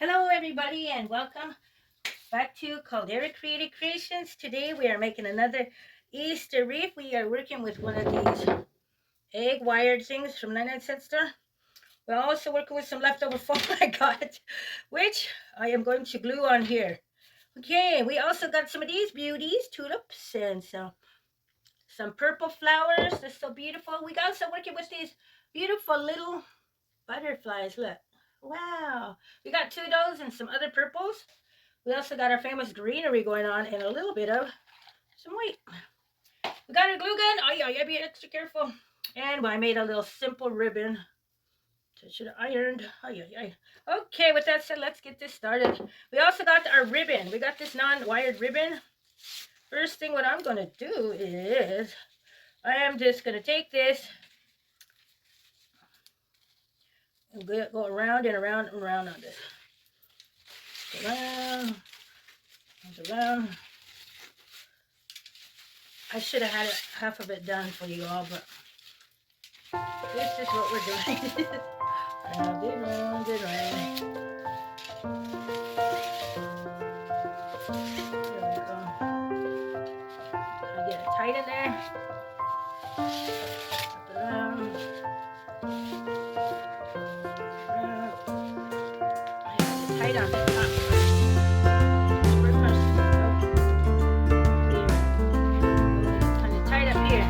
Hello everybody and welcome back to Caldera Creative Creations. Today we are making another Easter wreath. We are working with one of these egg wired things from 99-cent store. We're also working with some leftover foam I got, which I am going to glue on here. Okay, we also got some of these beauties, tulips, and some purple flowers. They're so beautiful. We also working with these beautiful little butterflies. Look. Wow. We got two of those and some other purples. We also got our famous greenery going on and a little bit of some white. We got our glue gun. Oh yeah, you gotta be extra careful. And I made a little simple ribbon. So I should have ironed. Oh yeah. Okay, with that said, let's get this started. We also got our ribbon. We got this non-wired ribbon. First thing what I'm gonna do is I am just gonna take this and go around and around and around on this. Around, around. I should have had half of it done for you all, but this is what we're doing. Round and round and round. There we go. I get it tight in there. Up around. Around. I have it tight on the top. Kind of tight up here.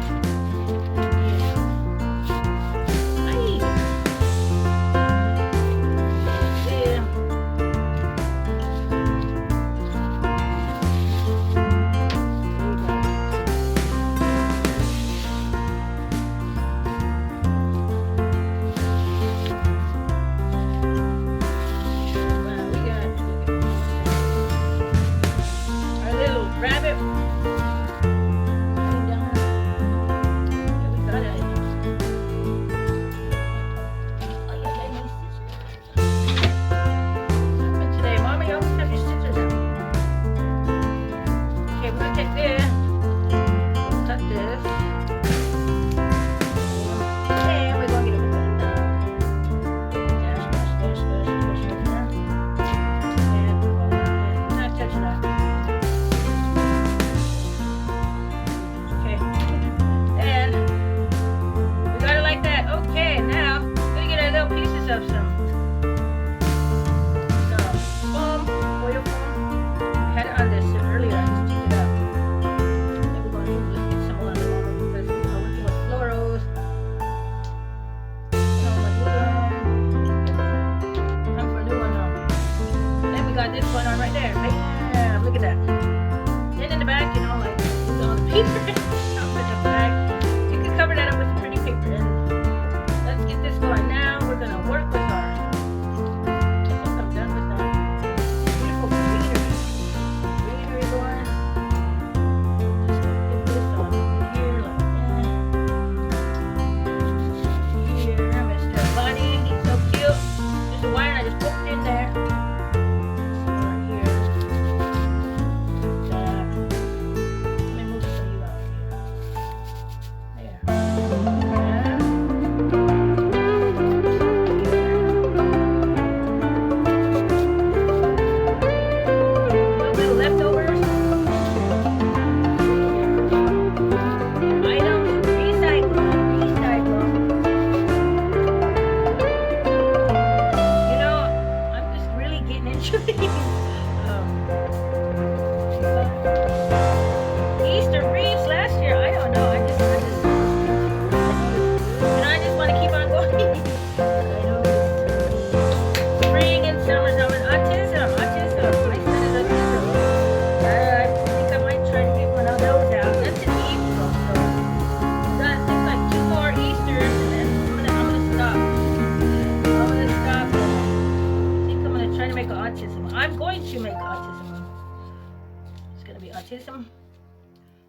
Autism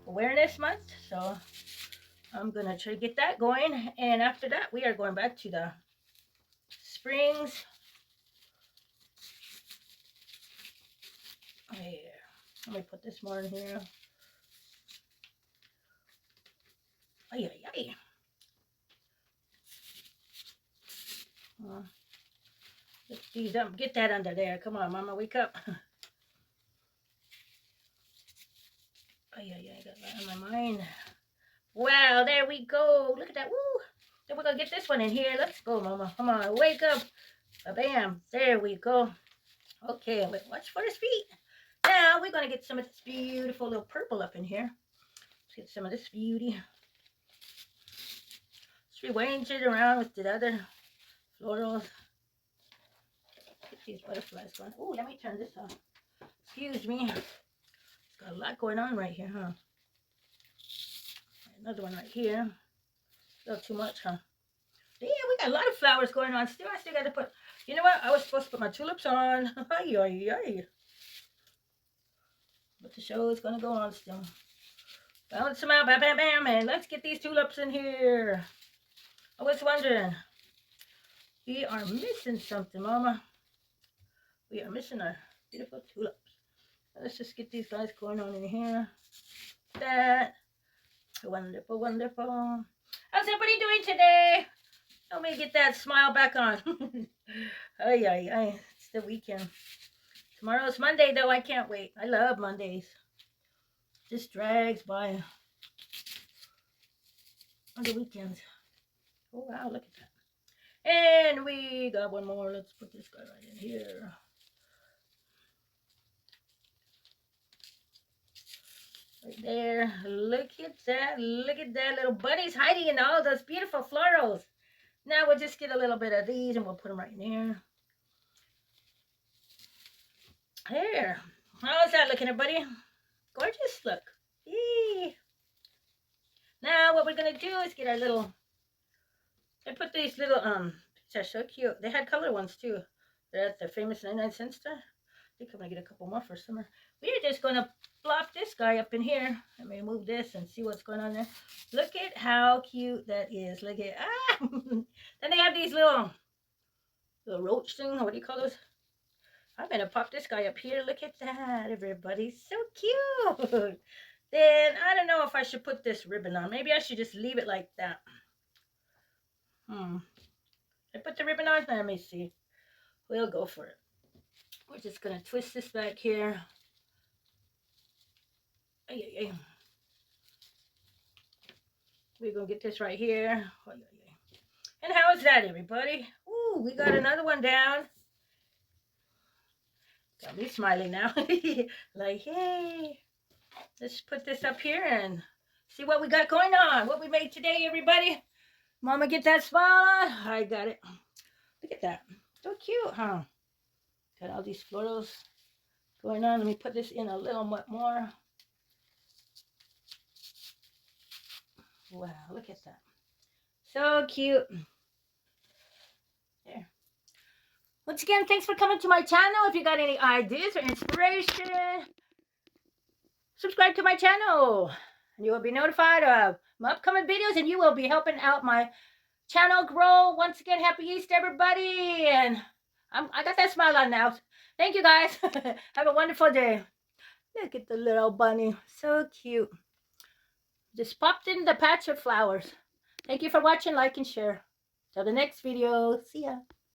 Awareness Month, so I'm gonna try to get that going, and after that we are going back to the springs. Here, let me put this more in here. Ay, ay, ay. Lift these up. Get that under there. Come on, Mama, wake up. Oh, yeah, I got that on my mind. Wow, there we go. Look at that. Woo. Then we're going to get this one in here. Let's go, Mama. Come on, wake up. Bam. There we go. Okay, watch for his feet. Now we're going to get some of this beautiful little purple up in here. Let's get some of this beauty. Let's rearrange it around with the other florals. Get these butterflies going. Oh, let me turn this off. Excuse me. It's got a lot going on right here, huh? Another one right here. A little too much, huh? Yeah, we got a lot of flowers going on. Still, I still got to put, you know what? I was supposed to put my tulips on. Ay, ay, ay. But the show is going to go on still. Balance them out, bam, bam, bam, and let's get these tulips in here. I was wondering. We are missing something, Mama. We are missing our beautiful tulips. Let's just get these guys going on in here. That. Wonderful, wonderful. How's everybody doing today? Let me get that smile back on. Ay, ay, ay. It's the weekend. Tomorrow's Monday, though. I can't wait. I love Mondays. Just drags by on the weekends. Oh, wow. Look at that. And we got one more. Let's put this guy right in here. Right there. Look at that. Look at that. Little bunnies hiding in all those beautiful florals. Now we'll just get a little bit of these and we'll put them right in there. There. How's that looking, everybody? Gorgeous. Look. Yee. Now what we're going to do is get our little... I put these little... They're so cute. They had color ones, too. They're at the famous 99-cent store. I think I'm going to get a couple more for summer. We're just going to plop this guy up in here. Let me move this and see what's going on there. Look at how cute that is. Look at... Ah! Then they have these little roach thing. What do you call those? I'm going to pop this guy up here. Look at that, everybody. So cute. Then, I don't know if I should put this ribbon on. Maybe I should just leave it like that. I put the ribbon on. Let me see. We'll go for it. We're just going to twist this back here. Ay, ay, ay. We're going to get this right here. Ay, ay, ay. And how is that, everybody? Ooh, we got another one down. Got me smiling now. Like, hey. Let's put this up here and see what we got going on. What we made today, everybody. Mama, get that smile on. I got it. Look at that. So cute, huh? Got all these florals going on. Let me put this in a little bit more. Wow, look at that. So cute. There. Once again, thanks for coming to my channel. If you got any ideas or inspiration, subscribe to my channel. And you will be notified of my upcoming videos, and you will be helping out my channel grow. Once again, happy Easter, everybody. And I got that smile on now. Thank you, guys. Have a wonderful day. Look at the little bunny. So cute. Just popped in the patch of flowers. Thank you for watching, like, and share. Till the next video. See ya.